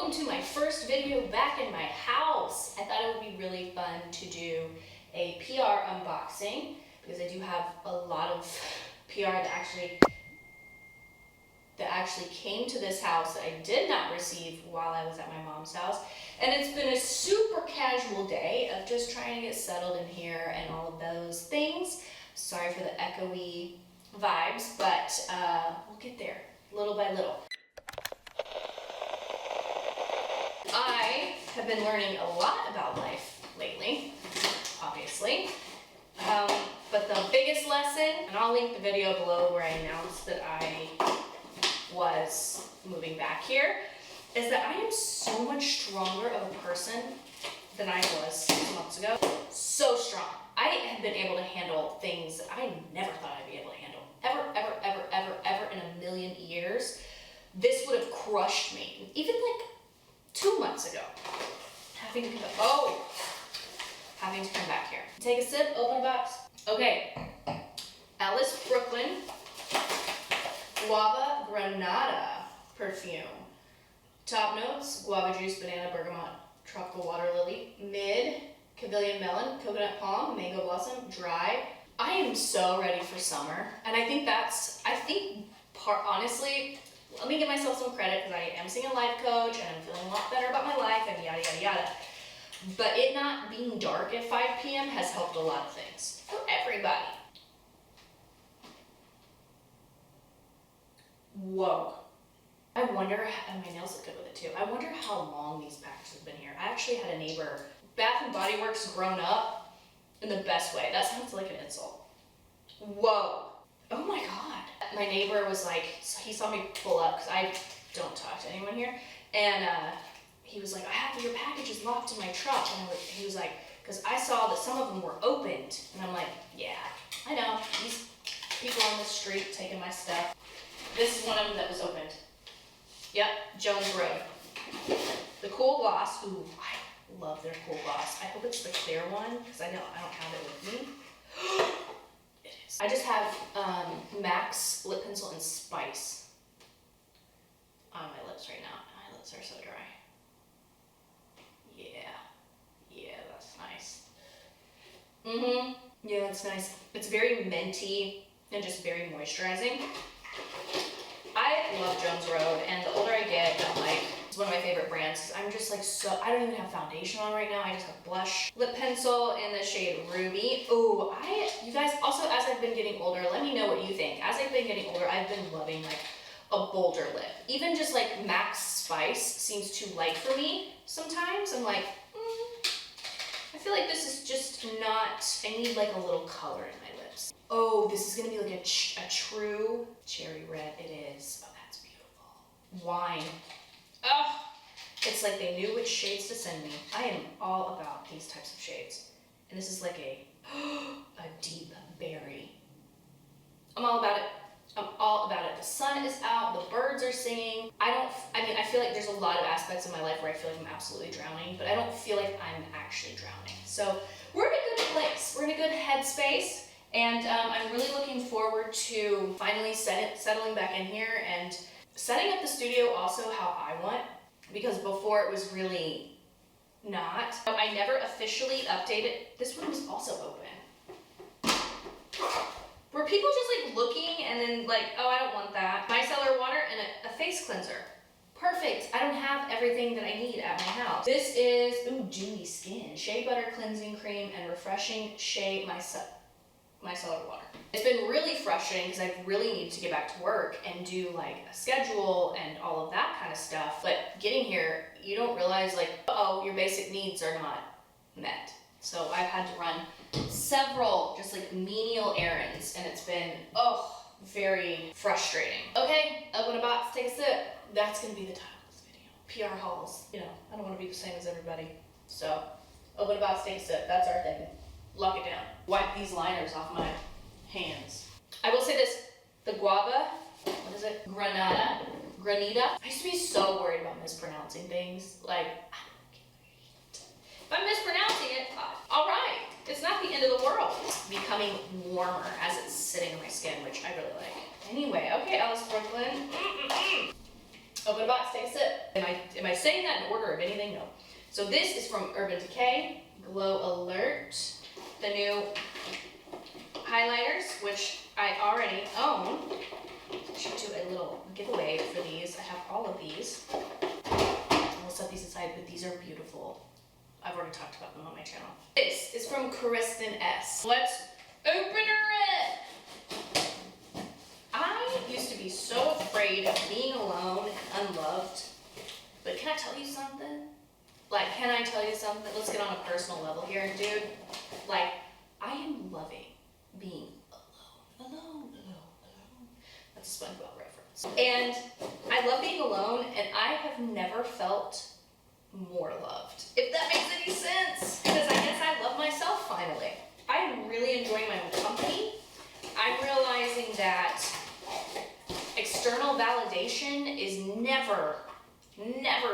welcome to my first video back in my house. I thought it would be really fun to do a PR unboxing because I do have a lot of PR that actually came to this house that I did not receive while I was at my mom's house. And it's been a super casual day of just trying to get settled in here and all of those things. Sorry for the echoey vibes, but we'll get there little by little. I have been learning a lot about life lately, obviously. But the biggest lesson, and I'll link the video below where I announced that I was moving back here, is that I am so much stronger of a person than I was 6 months ago. So strong. I have been able to handle things that I never thought I'd be able to handle. Ever in a million years. This would have crushed me. Even like 2 months ago. Having to come back here. Take a sip, open a box. Okay. Alice Brooklyn Guava Granada perfume. Top notes: guava juice, banana, bergamot, tropical water lily. Mid: Cavalion melon, coconut palm, mango blossom. Dry. I am so ready for summer, and honestly, let me give myself some credit because I am seeing a life coach and I'm feeling a lot better about my life and yada yada yada. But it not being dark at 5 p.m. has helped a lot of things for everybody. Whoa. I wonder, and my nails look good with it too. I wonder how long these packages have been here. I actually had a neighbor, Bath and Body Works grown up in the best way. That sounds like an insult. Whoa. Oh my God. My neighbor was like, so he saw me pull up because I don't talk to anyone here. And he was like, I have your packages locked in my truck. And he was like, because I saw that some of them were opened. And I'm like, yeah, I know. These people on the street taking my stuff. This is one of them that was opened. Yep, Jones Road. The Cool Gloss. Ooh, I love their Cool Gloss. I hope it's the clear one because I don't have it with me. It is. I just have MAC's lip pencil and Spice on my lips right now. My lips are so dry. Yeah, that's nice. Yeah, that's nice. It's very minty and just very moisturizing. I love Jones Road, and the older I get, I'm like, it's one of my favorite brands because I'm just like I don't even have foundation on right now. I just have blush, lip pencil in the shade Ruby. Oh, you guys, also as I've been getting older, let me know what you think. As I've been getting older, I've been loving like a bolder lip. Even just like MAC's Spice seems too light for me sometimes. I'm like, I feel like this is just not, I need like a little color in my lips. Oh, this is gonna be like a true cherry red. It is. Oh, that's beautiful. Wine. Oh, it's like they knew which shades to send me. I am all about these types of shades. And this is like a deep berry. I'm all about it. I'm all about it. The sun is out, the birds are singing. I feel like there's a lot of aspects of my life where I feel like I'm absolutely drowning, but I don't feel like I'm actually drowning. So we're in a good place. We're in a good headspace. And I'm really looking forward to finally settling back in here and setting up the studio also how I want, because before it was really not. I never officially updated. This room is also open. Were people just like looking and then like, oh, I don't want that. Micellar water and a face cleanser. Perfect. I don't have everything that I need at my house. This is, dewy skin. Shea Butter Cleansing Cream and Refreshing Shea Micellar Water. It's been really frustrating because I really need to get back to work and do like a schedule and all of that kind of stuff. But getting here, you don't realize like, your basic needs are not met. So I've had to run several just like menial errands, and it's been, very frustrating. Okay, open a box, take a sip. That's gonna be the title of this video. PR hauls. You know, I don't want to be the same as everybody. So, open a box, take a sip. That's our thing. Lock it down. Wipe these liners off my hands. I will say this, the guava, what is it? Granada. I used to be so worried about mispronouncing things. Like, I don't give a shit. If I'm mispronouncing it, all right. It's not the end of the world. It's becoming warmer as it's sitting on my skin, which I really like. Anyway, okay, Alice Brooklyn. Open a box, take a sip. Am I saying that in order of anything? No. So this is from Urban Decay, Glow Alert, the new highlighters, which I already own. I should do a little giveaway for these. I have all of these. We'll set these aside, but these are beautiful. I've already talked about them on my channel. This is from Kristen S. Let's open her it. I used to be so afraid of being alone and unloved, but can I tell you something? Like, can I tell you something? Let's get on a personal level here, dude. Like, I am loving being alone. That's a SpongeBob reference. And I love being alone, and I have never felt more loved, if that makes any sense. Because I guess I love myself finally. I am really enjoying my own company. I'm realizing that external validation is never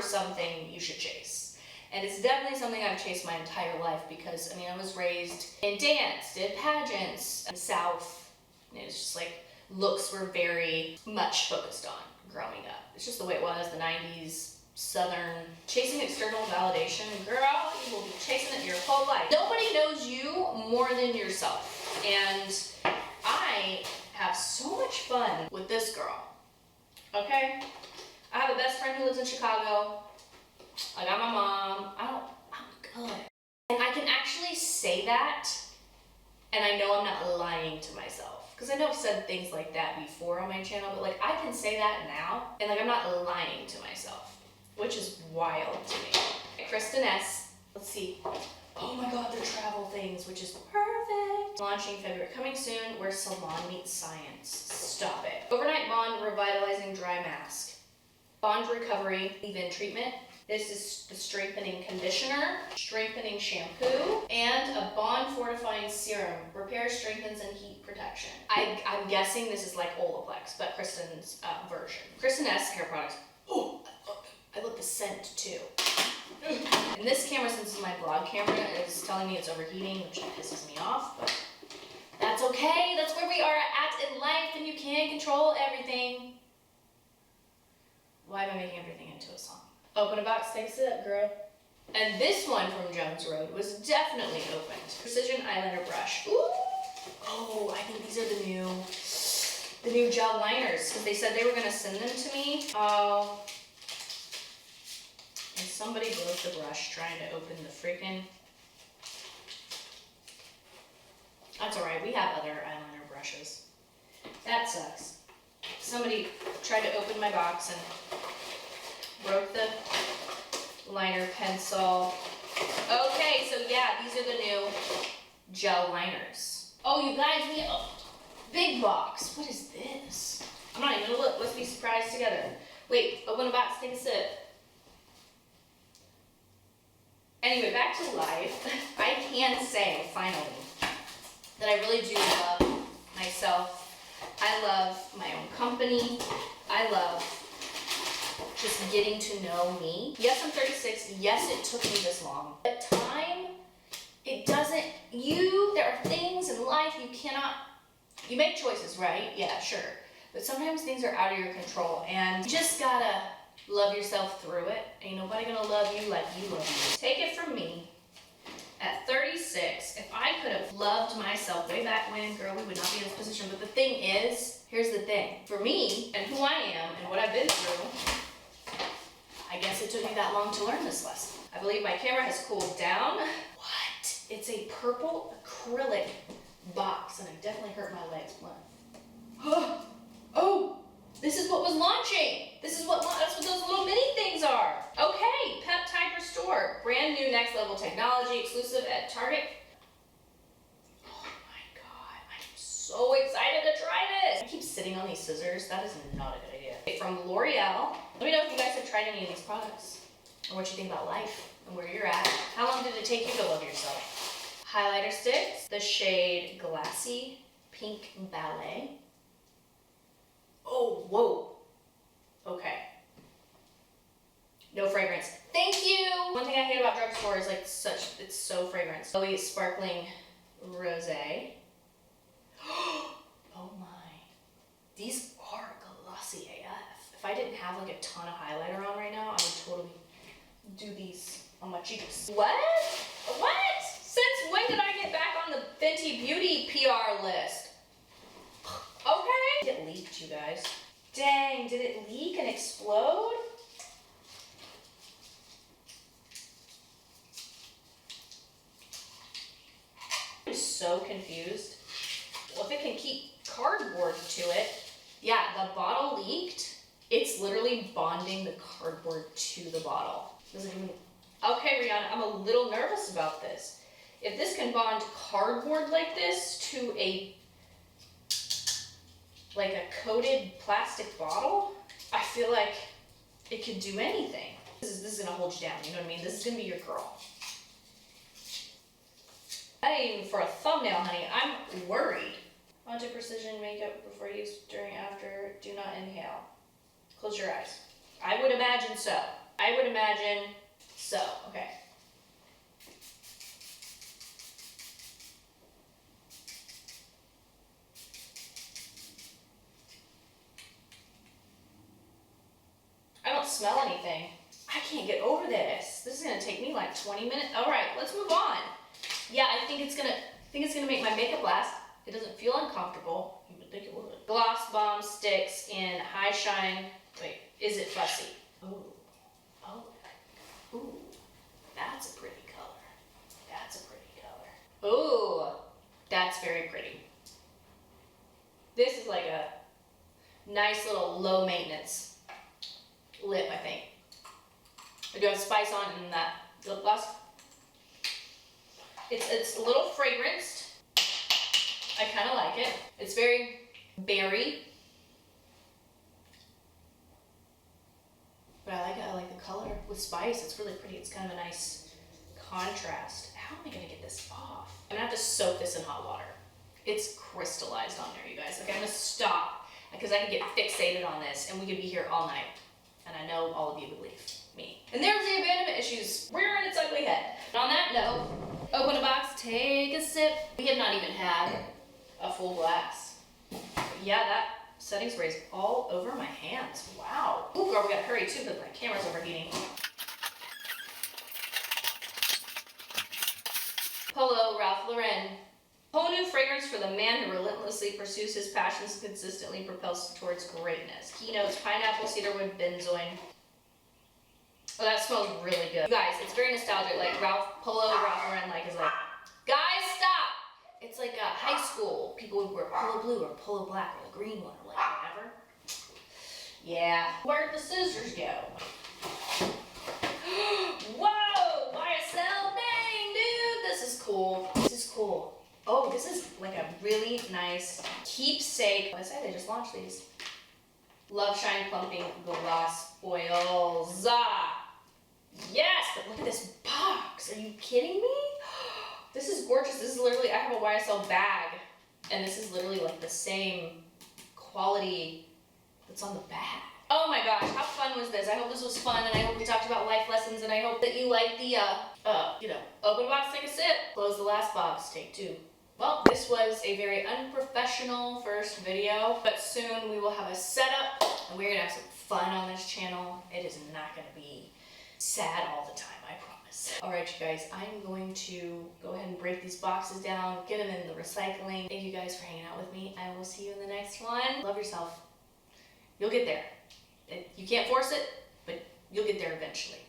something you should chase. And it's definitely something I've chased my entire life because, I mean, I was raised in dance, did pageants, in the South, and it was just like, looks were very much focused on growing up. It's just the way it was, the 90s, Southern. Chasing external validation, girl, you will be chasing it your whole life. Nobody knows you more than yourself. And I have so much fun with this girl, okay? I have a best friend who lives in Chicago. I got my mom. I'm good. And I can actually say that, and I know I'm not lying to myself. Because I know I've said things like that before on my channel, but like I can say that now, and like I'm not lying to myself, which is wild to me. Kristen S. Let's see. Oh my god, they're travel things, which is perfect. Launching February. Coming soon, where salon meets science. Stop it. Overnight Bond Revitalizing Dry Mask. Bond Recovery Leave-In Treatment. This is the strengthening conditioner, strengthening shampoo, and a bond fortifying serum. Repairs, strengthens, and heat protection. I'm guessing this is like Olaplex, but Kristen's version. Kristen S. hair products. Oh, I love the scent too. And this camera, since it's my vlog camera, is telling me it's overheating, which pisses me off, but that's okay. That's where we are at in life, and you can't control everything. Why am I making everything into a song? Open a box, take a sip, girl. And this one from Jones Road was definitely opened. Precision eyeliner brush. Ooh. Oh, I think these are the new gel liners, because they said they were gonna send them to me. Oh. And somebody broke the brush trying to open the freaking. That's alright, we have other eyeliner brushes. That sucks. Somebody tried to open my box and broke the liner pencil. Okay, so yeah, these are the new gel liners. Oh, you guys, we have a big box. What is this? I'm not even gonna look. Let's be surprised together. Wait, open a box, take a sip. Anyway, back to life. I can say, finally, that I really do love myself. I love my own company. I love just getting to know me. Yes, I'm 36. Yes, it took me this long. But time, it doesn't, there are things in life you make choices, right? Yeah, sure. But sometimes things are out of your control, and you just gotta love yourself through it. Ain't nobody gonna love you like you love you. Take it from me. At 36, if I could have loved myself way back when, girl, we would not be in this position. But the thing is, here's the thing. For me, and who I am, and what I've been through, I guess it took me that long to learn this lesson. I believe my camera has cooled down. What? It's a purple acrylic box, and I definitely hurt my legs. What? Oh, this is what was launching. That's what those little mini things are. Okay, Peptide Restore. Brand new next level technology, exclusive at Target. Oh my god, I'm so excited to try this. I keep sitting on these scissors. That is not a good idea. From L'Oreal. Let me know if you guys have tried any of these products, or what you think about life, and where you're at. How long did it take you to love yourself? Highlighter sticks, the shade Glassy Pink Ballet. Oh, whoa. Okay. No fragrance. Thank you! One thing I hate about drugstore is like it's so fragrant. Chloe Sparkling Rosé. Oh my. These are glossy AF, if If I didn't have like a ton of highlighter on right now, I would totally do these on my cheeks. What? What? Since when did I get back on the Fenty Beauty PR list? Okay. It leaked, you guys. Dang, did it leak and explode? I'm so confused. Well, if it can keep cardboard to it, yeah, the bottle leaked. It's literally bonding the cardboard to the bottle. Doesn't even. Okay, Rihanna, I'm a little nervous about this. If this can bond cardboard like this to a coated plastic bottle, I feel like it could do anything. This is gonna hold you down, you know what I mean? This is gonna be your girl. That ain't even for a thumbnail, honey. I'm worried. Onto precision makeup before use, during, after. Do not inhale. Close your eyes. I would imagine so. I would imagine so. Okay. I don't smell anything. I can't get over this. This is gonna take me like 20 minutes. All right, let's move on. Yeah, I think it's gonna make my makeup last. It doesn't feel uncomfortable. You would think it would. Gloss Bomb Sticks in High Shine. Wait, is it fussy? Oh, oh, ooh, that's a pretty color. That's a pretty color. Ooh, that's very pretty. This is like a nice little low maintenance lip, I think. I do have spice on in that lip gloss. It's a little fragranced. I kind of like it. It's very berry. But I like it. I like the color with spice. It's really pretty. It's kind of a nice contrast. How am I gonna get this off? I'm gonna have to soak this in hot water. It's crystallized on there, you guys. Okay, I'm gonna stop because I can get fixated on this and we could be here all night. And I know all of you would leave me. And there's the abandonment issues rearing its ugly head. And on that note, open a box, take a sip. We have not even had a full glass. But yeah, that setting spray is all over my hands. Wow. Ooh, girl, we gotta hurry too because my camera's overheating. Polo, Ralph Lauren. Whole new fragrance for the man who relentlessly pursues his passions and consistently propels towards greatness. Keynotes, pineapple, cedarwood, benzoin. Oh, that smells really good. You guys, it's very nostalgic. Like Polo, Ralph Lauren, is like, guys, stop! It's like high school. People would wear polo blue or polo black or the green one or whatever. Yeah. Where'd the scissors go? Whoa! YSL, dang, dude! This is cool. This is cool. Oh, this is like a really nice keepsake. I said they just launched these. Love Shine Plumping Gloss Oils. Yes, but look at this box. Are you kidding me? This is gorgeous. This is literally, I have a YSL bag, and this is literally like the same quality that's on the bag. Oh my gosh, how fun was this? I hope this was fun, and I hope we talked about life lessons, and I hope that you like the, open box, take a sip, close the last box, take two. Well, this was a very unprofessional first video, but soon we will have a setup, and we're gonna have some fun on this channel. It is not gonna be sad all the time, I promise. All right, you guys, I'm going to go ahead and break these boxes down, get them in the recycling. Thank you guys for hanging out with me. I will see you in the next one. Love yourself. You'll get there. You can't force it, but you'll get there eventually.